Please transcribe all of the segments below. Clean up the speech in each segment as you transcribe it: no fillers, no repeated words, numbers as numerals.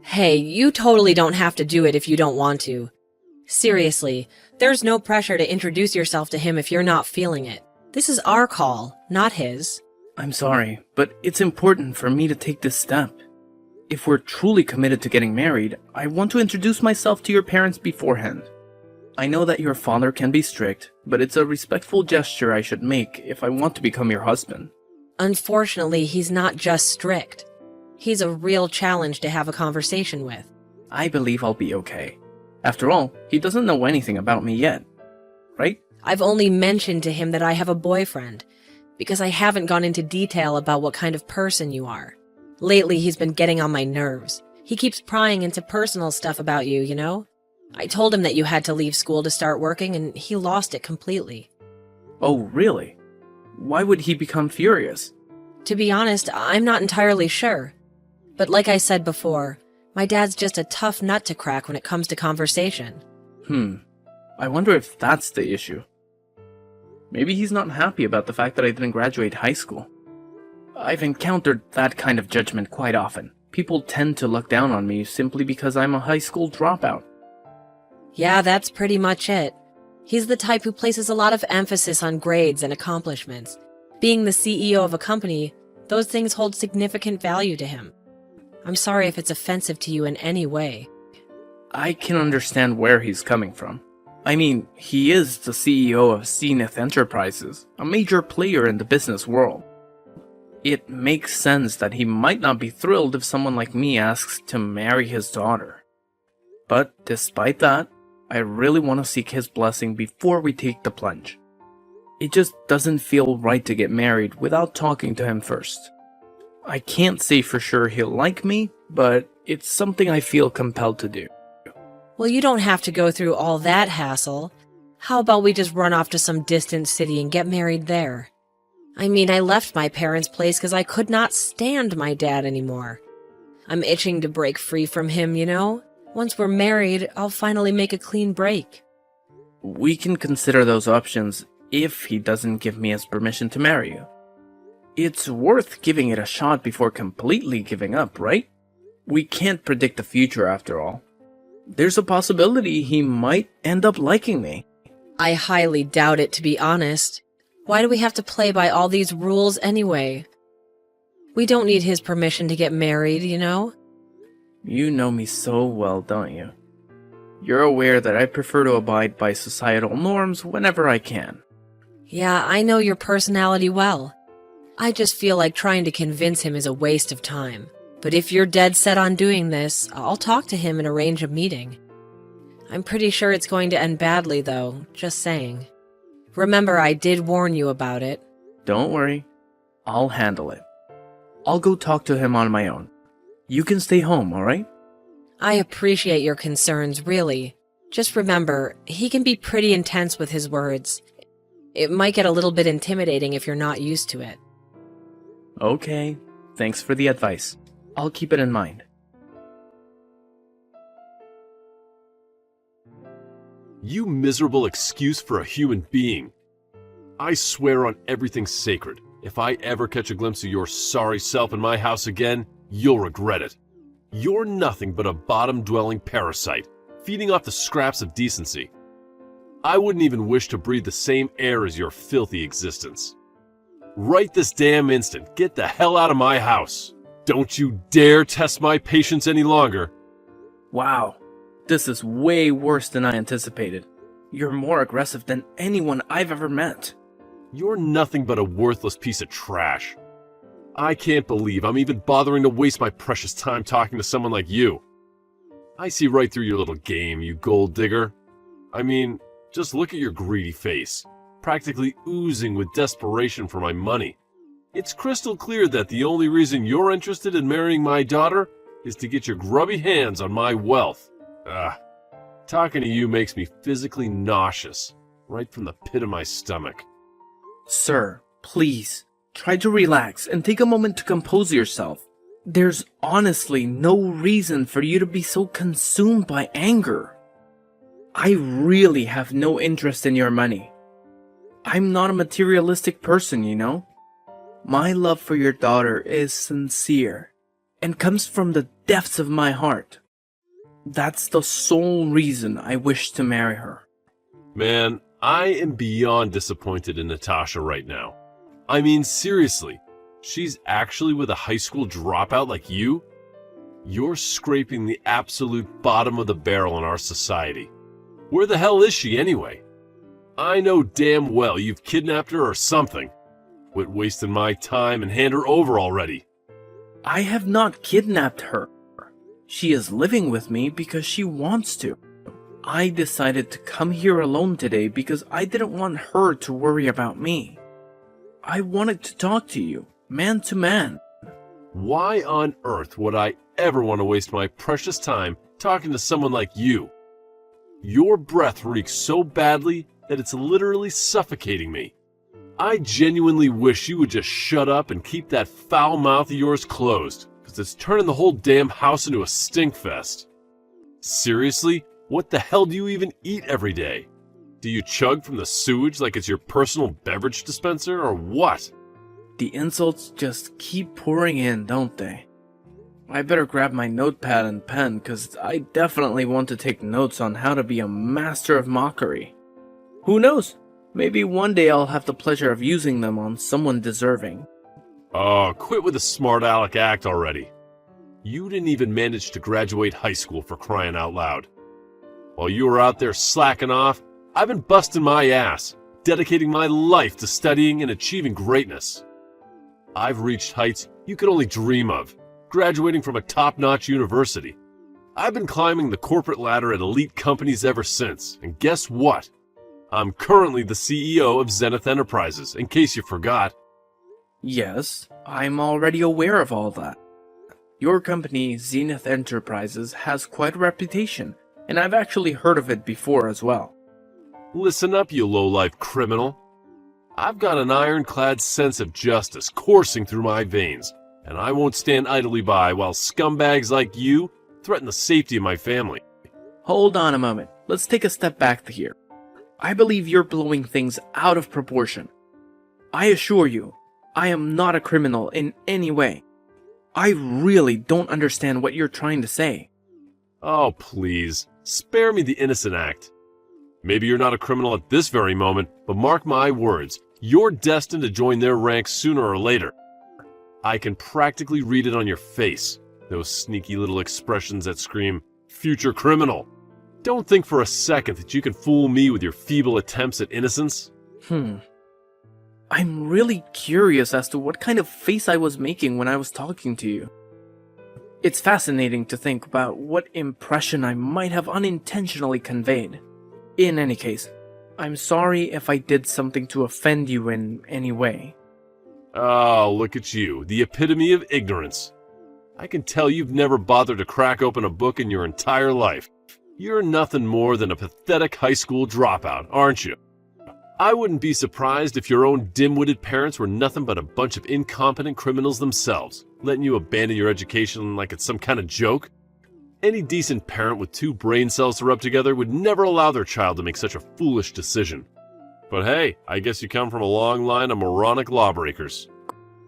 Hey, you totally don't have to do it if you don't want to. Seriously, there's no pressure to introduce yourself to him if you're not feeling it. This is our call, not his. I'm sorry, but it's important for me to take this step. If we're truly committed to getting married, I want to introduce myself to your parents beforehand. I know that your father can be strict, but it's a respectful gesture I should make if I want to become your husband. Unfortunately, he's not just strict. He's a real challenge to have a conversation with. I believe I'll be okay. After all, he doesn't know anything about me yet, right? I've only mentioned to him that I have a boyfriend, because I haven't gone into detail about what kind of person you are. Lately, he's been getting on my nerves. He keeps prying into personal stuff about you, you know? I told him that you had to leave school to start working, and he lost it completely. Oh, really? Why would he become furious? To be honest, I'm not entirely sure. But like I said before, my dad's just a tough nut to crack when it comes to conversation. I wonder if that's the issue. Maybe he's not happy about the fact that I didn't graduate high school. I've encountered that kind of judgment quite often. People tend to look down on me simply because I'm a high school dropout. Yeah, that's pretty much it. He's the type who places a lot of emphasis on grades and accomplishments. Being the CEO of a company, those things hold significant value to him. I'm sorry if it's offensive to you in any way. I can understand where he's coming from. I mean, he is the CEO of Zenith Enterprises, a major player in the business world. It makes sense that he might not be thrilled if someone like me asks to marry his daughter. But despite that, I really want to seek his blessing before we take the plunge. It just doesn't feel right to get married without talking to him first. I can't say for sure he'll like me, but it's something I feel compelled to do. Well, you don't have to go through all that hassle. How about we just run off to some distant city and get married there? I mean, I left my parents' place because I could not stand my dad anymore. I'm itching to break free from him, you know? Once we're married, I'll finally make a clean break. We can consider those options if he doesn't give me his permission to marry you. It's worth giving it a shot before completely giving up, right? We can't predict the future after all. There's a possibility he might end up liking me. I highly doubt it, to be honest. Why do we have to play by all these rules anyway? We don't need his permission to get married, you know? You know me so well, don't you? You're aware that I prefer to abide by societal norms whenever I can. Yeah, I know your personality well. I just feel like trying to convince him is a waste of time. But if you're dead set on doing this, I'll talk to him and arrange a meeting. I'm pretty sure it's going to end badly, though, just saying. Remember, I did warn you about it. Don't worry. I'll handle it. I'll go talk to him on my own. You can stay home, alright? I appreciate your concerns, really. Just remember, he can be pretty intense with his words. It might get a little bit intimidating if you're not used to it. Okay, thanks for the advice. I'll keep it in mind. You miserable excuse for a human being. I swear on everything sacred, if I ever catch a glimpse of your sorry self in my house again, you'll regret it. You're nothing but a bottom-dwelling parasite, feeding off the scraps of decency. I wouldn't even wish to breathe the same air as your filthy existence. Right this damn instant, get the hell out of my house. Don't you dare test my patience any longer. Wow, this is way worse than I anticipated. You're more aggressive than anyone I've ever met. You're nothing but a worthless piece of trash. I can't believe I'm even bothering to waste my precious time talking to someone like you. I see right through your little game, you gold digger. I mean, just look at your greedy face, practically oozing with desperation for my money. It's crystal clear that the only reason you're interested in marrying my daughter is to get your grubby hands on my wealth. Talking to you makes me physically nauseous, right from the pit of my stomach. Sir, please, try to relax and take a moment to compose yourself. There's honestly no reason for you to be so consumed by anger. I really have no interest in your money. I'm not a materialistic person, you know? My love for your daughter is sincere and comes from the depths of my heart. That's the sole reason I wish to marry her. Man, I am beyond disappointed in Natasha right now. I mean, seriously, she's actually with a high school dropout like you? You're scraping the absolute bottom of the barrel in our society. Where the hell is she anyway? I know damn well you've kidnapped her or something. Quit wasting my time and hand her over already. I have not kidnapped her. She is living with me because she wants to. I decided to come here alone today because I didn't want her to worry about me. I wanted to talk to you, man to man. Why on earth would I ever want to waste my precious time talking to someone like you? Your breath reeks so badly that it's literally suffocating me. I genuinely wish you would just shut up and keep that foul mouth of yours closed, because it's turning the whole damn house into a stink fest. Seriously, what the hell do you even eat every day? Do you chug from the sewage like it's your personal beverage dispenser, or what? The insults just keep pouring in, don't they? I better grab my notepad and pen, because I definitely want to take notes on how to be a master of mockery. Who knows? Maybe one day I'll have the pleasure of using them on someone deserving. Oh, quit with the smart aleck act already. You didn't even manage to graduate high school, for crying out loud. While you were out there slacking off, I've been busting my ass, dedicating my life to studying and achieving greatness. I've reached heights you could only dream of, graduating from a top-notch university. I've been climbing the corporate ladder at elite companies ever since, and guess what? I'm currently the CEO of Zenith Enterprises, in case you forgot. Yes, I'm already aware of all that. Your company, Zenith Enterprises, has quite a reputation, and I've actually heard of it before as well. Listen up, you low-life criminal. I've got an ironclad sense of justice coursing through my veins, and I won't stand idly by while scumbags like you threaten the safety of my family. Hold on a moment. Let's take a step back here. I believe you're blowing things out of proportion. I assure you, I am not a criminal in any way. I really don't understand what you're trying to say. Oh, please, spare me the innocent act. Maybe you're not a criminal at this very moment, but mark my words, you're destined to join their ranks sooner or later. I can practically read it on your face, those sneaky little expressions that scream, future criminal. Don't think for a second that you can fool me with your feeble attempts at innocence. I'm really curious as to what kind of face I was making when I was talking to you. It's fascinating to think about what impression I might have unintentionally conveyed. In any case, I'm sorry if I did something to offend you in any way. Oh, look at you, the epitome of ignorance. I can tell you've never bothered to crack open a book in your entire life. You're nothing more than a pathetic high school dropout, aren't you? I wouldn't be surprised if your own dim-witted parents were nothing but a bunch of incompetent criminals themselves, letting you abandon your education like it's some kind of joke. Any decent parent with 2 brain cells to rub together would never allow their child to make such a foolish decision. But hey, I guess you come from a long line of moronic lawbreakers.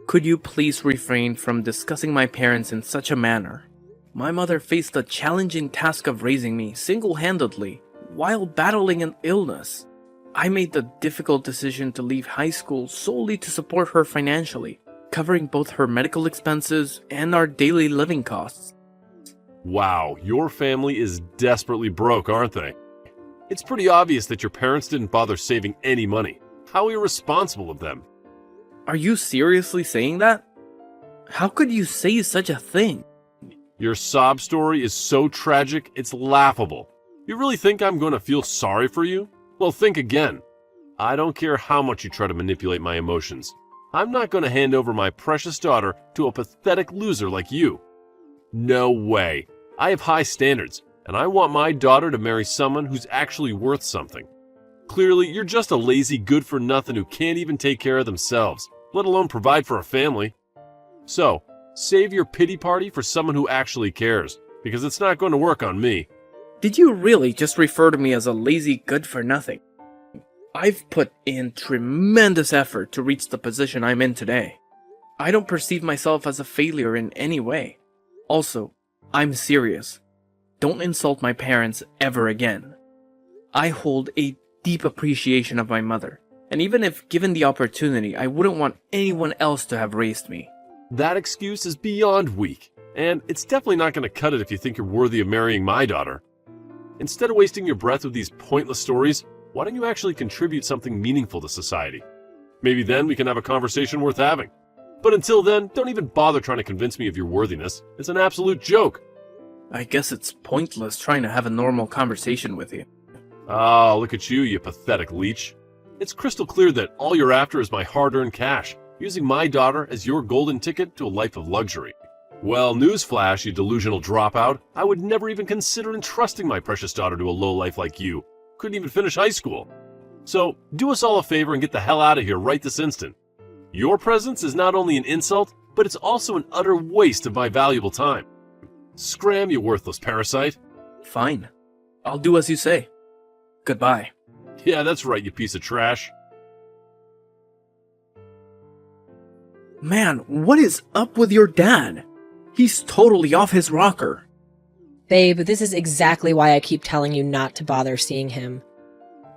Could you please refrain from discussing my parents in such a manner? My mother faced the challenging task of raising me single-handedly while battling an illness. I made the difficult decision to leave high school solely to support her financially, covering both her medical expenses and our daily living costs. Wow, your family is desperately broke, aren't they? It's pretty obvious that your parents didn't bother saving any money. How irresponsible of them. Are you seriously saying that? How could you say such a thing? Your sob story is so tragic, it's laughable. You really think I'm going to feel sorry for you? Well, think again. I don't care how much you try to manipulate my emotions. I'm not going to hand over my precious daughter to a pathetic loser like you. No way. I have high standards, and I want my daughter to marry someone who's actually worth something. Clearly, you're just a lazy good-for-nothing who can't even take care of themselves, let alone provide for a family. So, save your pity party for someone who actually cares, because it's not going to work on me. Did you really just refer to me as a lazy good-for-nothing? I've put in tremendous effort to reach the position I'm in today. I don't perceive myself as a failure in any way. Also, I'm serious. Don't insult my parents ever again. I hold a deep appreciation of my mother, and even if given the opportunity, I wouldn't want anyone else to have raised me. That excuse is beyond weak, and it's definitely not going to cut it if you think you're worthy of marrying my daughter. Instead of wasting your breath with these pointless stories, why don't you actually contribute something meaningful to society? Maybe then we can have a conversation worth having. But until then, don't even bother trying to convince me of your worthiness. It's an absolute joke. I guess it's pointless trying to have a normal conversation with you. Ah, look at you, you pathetic leech. It's crystal clear that all you're after is my hard-earned cash, using my daughter as your golden ticket to a life of luxury. Well, newsflash, you delusional dropout. I would never even consider entrusting my precious daughter to a lowlife like you. Couldn't even finish high school. So, do us all a favor and get the hell out of here right this instant. Your presence is not only an insult, but it's also an utter waste of my valuable time. Scram, you worthless parasite. Fine. I'll do as you say. Goodbye. Yeah, that's right, you piece of trash. Man, what is up with your dad? He's totally off his rocker. Babe, this is exactly why I keep telling you not to bother seeing him.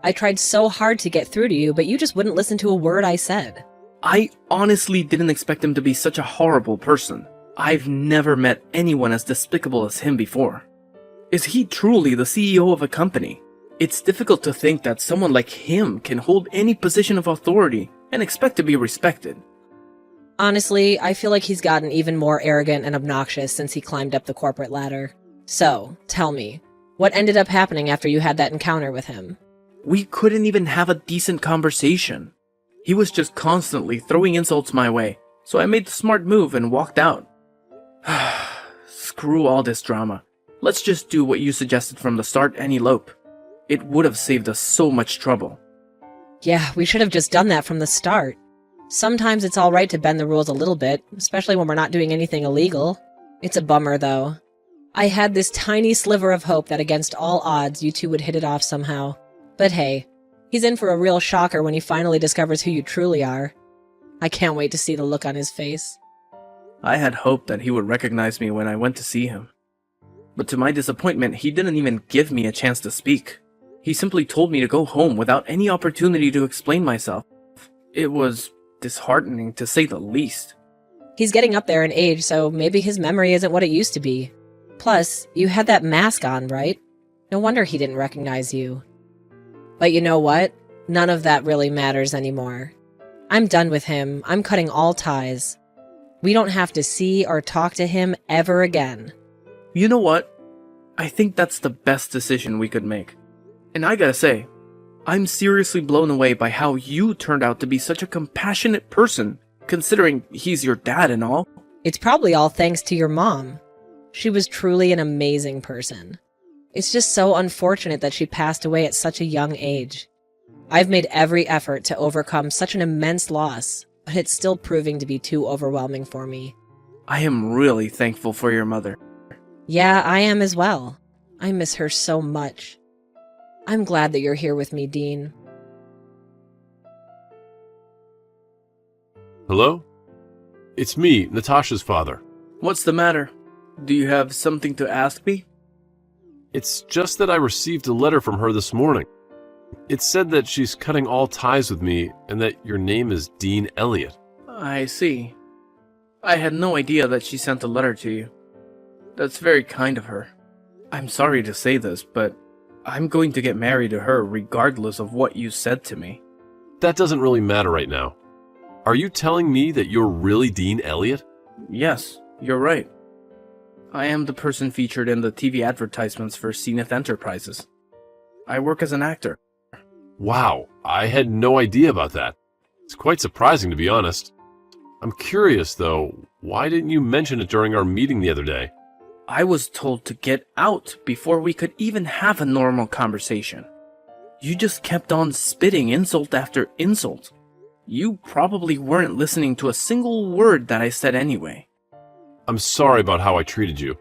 I tried so hard to get through to you, but you just wouldn't listen to a word I said. I honestly didn't expect him to be such a horrible person. I've never met anyone as despicable as him before. Is he truly the CEO of a company? It's difficult to think that someone like him can hold any position of authority and expect to be respected. Honestly, I feel like he's gotten even more arrogant and obnoxious since he climbed up the corporate ladder. So, tell me, what ended up happening after you had that encounter with him? We couldn't even have a decent conversation. He was just constantly throwing insults my way, so I made the smart move and walked out. Screw all this drama. Let's just do what you suggested from the start and elope. It would have saved us so much trouble. Yeah, we should have just done that from the start. Sometimes it's alright to bend the rules a little bit, especially when we're not doing anything illegal. It's a bummer, though. I had this tiny sliver of hope that against all odds you two would hit it off somehow. But hey, he's in for a real shocker when he finally discovers who you truly are. I can't wait to see the look on his face. I had hoped that he would recognize me when I went to see him. But to my disappointment, he didn't even give me a chance to speak. He simply told me to go home without any opportunity to explain myself. It was disheartening, to say the least. He's getting up there in age, so maybe his memory isn't what it used to be. Plus, you had that mask on, right? No wonder he didn't recognize you. But you know what? None of that really matters anymore. I'm done with him. I'm cutting all ties. We don't have to see or talk to him ever again. You know what? I think that's the best decision we could make. And I gotta say, I'm seriously blown away by how you turned out to be such a compassionate person, considering he's your dad and all. It's probably all thanks to your mom. She was truly an amazing person. It's just so unfortunate that she passed away at such a young age. I've made every effort to overcome such an immense loss, but it's still proving to be too overwhelming for me. I am really thankful for your mother. Yeah, I am as well. I miss her so much. I'm glad that you're here with me, Dean. Hello? It's me, Natasha's father. What's the matter? Do you have something to ask me? It's just that I received a letter from her this morning. It said that she's cutting all ties with me and that your name is Dean Elliot. I see. I had no idea that she sent a letter to you. That's very kind of her. I'm sorry to say this, but I'm going to get married to her regardless of what you said to me. That doesn't really matter right now. Are you telling me that you're really Dean Elliot? Yes, you're right. I am the person featured in the TV advertisements for Zenith Enterprises. I work as an actor. Wow, I had no idea about that. It's quite surprising, to be honest. I'm curious, though, why didn't you mention it during our meeting the other day? I was told to get out before we could even have a normal conversation. You just kept on spitting insult after insult. You probably weren't listening to a single word that I said anyway. I'm sorry about how I treated you.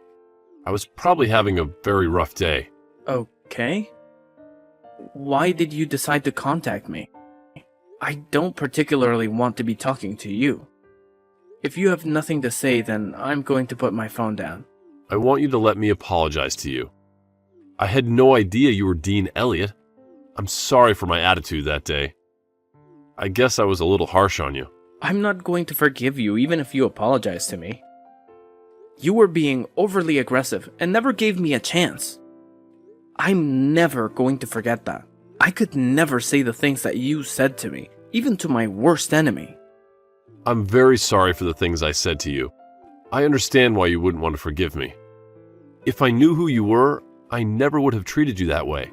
I was probably having a very rough day. Okay. Why did you decide to contact me? I don't particularly want to be talking to you. If you have nothing to say, then I'm going to put my phone down. I want you to let me apologize to you. I had no idea you were Dean Elliot. I'm sorry for my attitude that day. I guess I was a little harsh on you. I'm not going to forgive you even if you apologize to me. You were being overly aggressive and never gave me a chance. I'm never going to forget that. I could never say the things that you said to me, even to my worst enemy. I'm very sorry for the things I said to you. I understand why you wouldn't want to forgive me. If I knew who you were, I never would have treated you that way.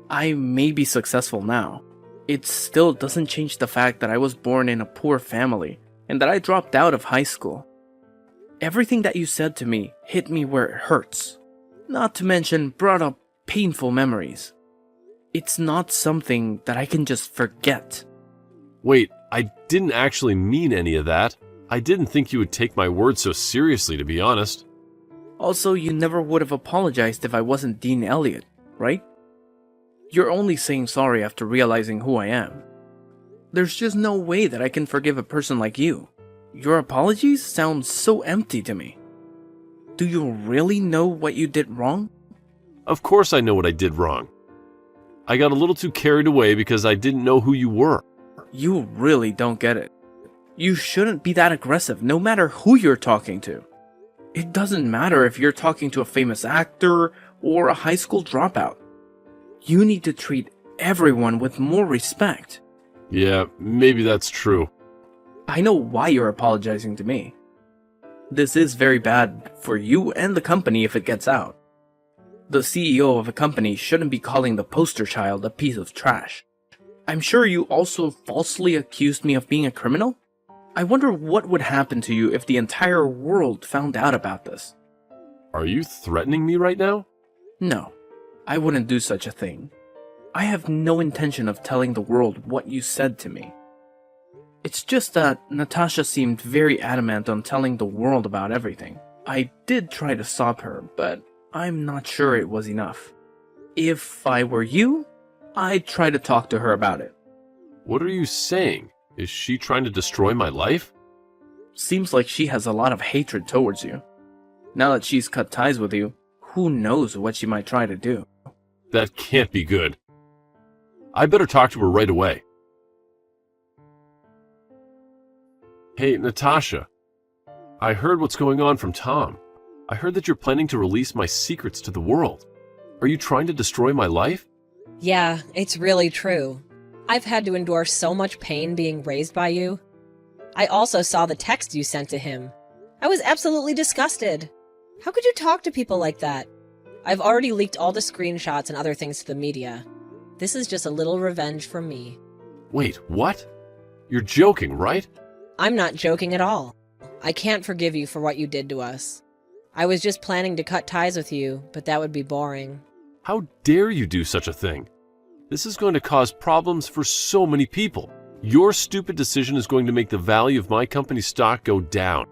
I may be successful now. It still doesn't change the fact that I was born in a poor family and that I dropped out of high school. Everything that you said to me hit me where it hurts. Not to mention brought up painful memories. It's not something that I can just forget. Wait, I didn't actually mean any of that. I didn't think you would take my words so seriously, to be honest. Also, you never would have apologized if I wasn't Dean Elliot, right? You're only saying sorry after realizing who I am. There's just no way that I can forgive a person like you. Your apologies sound so empty to me. Do you really know what you did wrong? Of course I know what I did wrong. I got a little too carried away because I didn't know who you were. You really don't get it. You shouldn't be that aggressive no matter who you're talking to. It doesn't matter if you're talking to a famous actor or a high school dropout. You need to treat everyone with more respect. Yeah, maybe that's true. I know why you're apologizing to me. This is very bad for you and the company if it gets out. The CEO of a company shouldn't be calling the poster child a piece of trash. I'm sure you also falsely accused me of being a criminal? I wonder what would happen to you if the entire world found out about this. Are you threatening me right now? No, I wouldn't do such a thing. I have no intention of telling the world what you said to me. It's just that Natasha seemed very adamant on telling the world about everything. I did try to stop her, but I'm not sure it was enough. If I were you, I'd try to talk to her about it. What are you saying? Is she trying to destroy my life? Seems like she has a lot of hatred towards you. Now that she's cut ties with you, who knows what she might try to do. That can't be good. I better talk to her right away. Hey, Natasha. I heard what's going on from Tom. I heard that you're planning to release my secrets to the world. Are you trying to destroy my life? Yeah, it's really true. I've had to endure so much pain being raised by you. I also saw the text you sent to him. I was absolutely disgusted. How could you talk to people like that? I've already leaked all the screenshots and other things to the media. This is just a little revenge from me. Wait, what? You're joking, right? I'm not joking at all. I can't forgive you for what you did to us. I was just planning to cut ties with you, but that would be boring. How dare you do such a thing? This is going to cause problems for so many people. Your stupid decision is going to make the value of my company's stock go down.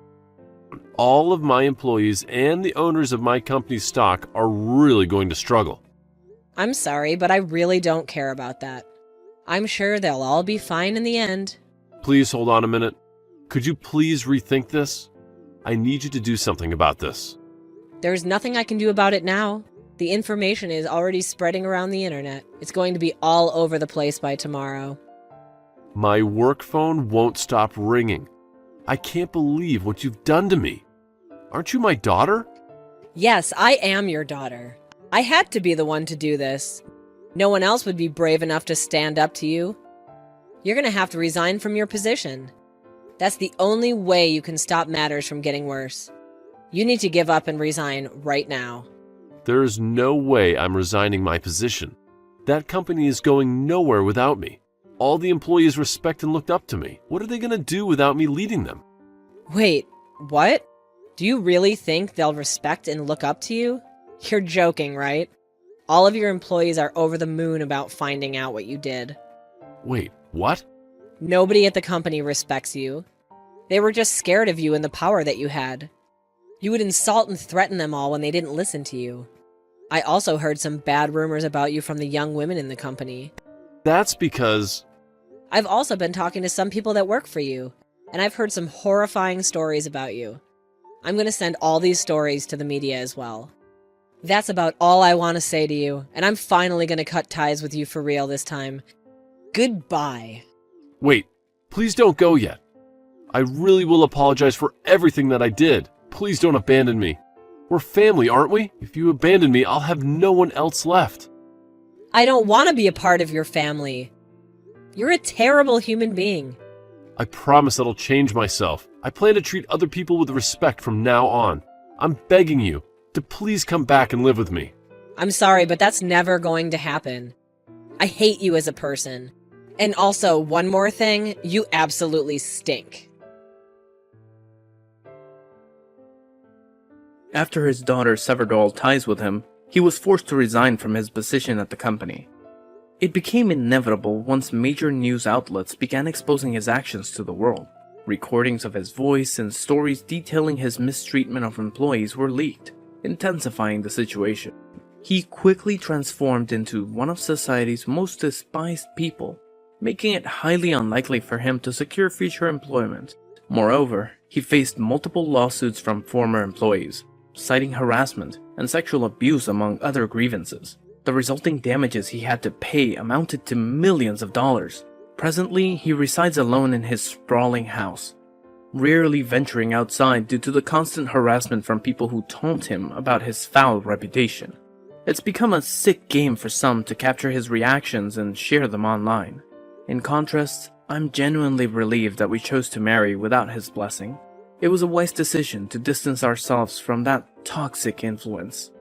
All of my employees and the owners of my company's stock are really going to struggle. I'm sorry, but I really don't care about that. I'm sure they'll all be fine in the end. Please hold on a minute. Could you please rethink this? I need you to do something about this. There's nothing I can do about it now. The information is already spreading around the internet. It's going to be all over the place by tomorrow. My work phone won't stop ringing. I can't believe what you've done to me. Aren't you my daughter? Yes, I am your daughter. I had to be the one to do this. No one else would be brave enough to stand up to you. You're going to have to resign from your position. That's the only way you can stop matters from getting worse. You need to give up and resign right now. There is no way I'm resigning my position. That company is going nowhere without me. All the employees respect and looked up to me. What are they going to do without me leading them? Wait, what? Do you really think they'll respect and look up to you? You're joking, right? All of your employees are over the moon about finding out what you did. Wait, what? Nobody at the company respects you. They were just scared of you and the power that you had. You would insult and threaten them all when they didn't listen to you. I also heard some bad rumors about you from the young women in the company. That's because... I've also been talking to some people that work for you, and I've heard some horrifying stories about you. I'm going to send all these stories to the media as well. That's about all I want to say to you, and I'm finally going to cut ties with you for real this time. Goodbye. Wait, please don't go yet. I really will apologize for everything that I did. Please don't abandon me. We're family, aren't we? If you abandon me, I'll have no one else left. I don't want to be a part of your family. You're a terrible human being. I promise that I'll change myself. I plan to treat other people with respect from now on. I'm begging you to please come back and live with me. I'm sorry, but that's never going to happen. I hate you as a person. And also, one more thing, you absolutely stink. After his daughter severed all ties with him, he was forced to resign from his position at the company. It became inevitable once major news outlets began exposing his actions to the world. Recordings of his voice and stories detailing his mistreatment of employees were leaked, intensifying the situation. He quickly transformed into one of society's most despised people, making it highly unlikely for him to secure future employment. Moreover, he faced multiple lawsuits from former employees, citing harassment and sexual abuse among other grievances. The resulting damages he had to pay amounted to millions of dollars. Presently, he resides alone in his sprawling house, rarely venturing outside due to the constant harassment from people who taunt him about his foul reputation. It's become a sick game for some to capture his reactions and share them online. In contrast, I'm genuinely relieved that we chose to marry without his blessing. It was a wise decision to distance ourselves from that toxic influence.